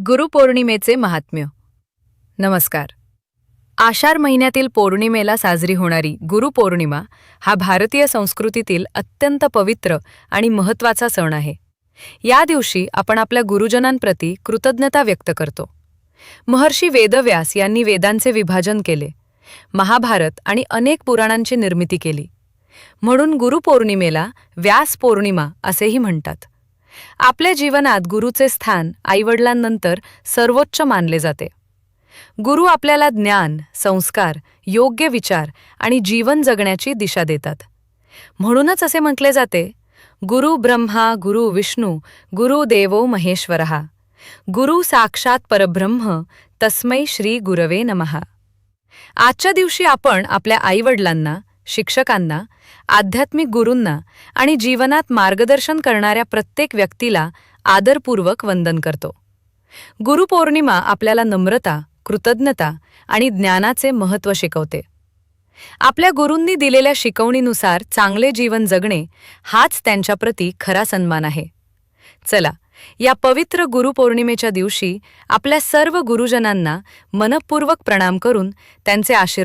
गुरुपौर्णिमेचे महात्म्य. नमस्कार. आषाढ महिन्यातील पौर्णिमेला साजरी होणारी गुरुपौर्णिमा हा भारतीय संस्कृतीतील अत्यंत पवित्र आणि महत्त्वाचा सण आहे. या दिवशी आपण आपल्या गुरुजनांप्रती कृतज्ञता व्यक्त करतो. महर्षी वेदव्यास यांनी वेदांचे विभाजन केले, महाभारत आणि अनेक पुराणांची निर्मिती केली. म्हणून गुरुपौर्णिमेला व्यास पौर्णिमा असेही म्हणतात. आपल्या जीवनात गुरुचे स्थान आईवडिलांनंतर सर्वोच्च मानले जाते. गुरु आपल्याला ज्ञान, संस्कार, योग्य विचार आणि जीवन जगण्याची दिशा देतात. म्हणूनच असे म्हटले जाते, गुरु ब्रह्मा गुरु विष्णू गुरु देवो महेश्वरः, गुरु साक्षात परब्रह्म तस्मै श्री गुरवे नमः. आजच्या दिवशी आपण आपल्या आईवडिलांना, शिक्षकांना, आध्यात्मिक गुरूंना आणि जीवनात मार्गदर्शन करणाऱ्या प्रत्येक व्यक्तीला आदरपूर्वक वंदन करतो. गुरुपौर्णिमा आपल्याला नम्रता, कृतज्ञता आणि ज्ञानाचे महत्त्व शिकवते. आपल्या गुरूंनी दिलेल्या शिकवणीनुसार चांगले जीवन जगणे हाच त्यांच्याप्रती खरा सन्मान आहे. चला, या पवित्र गुरुपौर्णिमेच्या दिवशी आपल्या सर्व गुरुजनांना मनःपूर्वक प्रणाम करून त्यांचे आशीर्वाद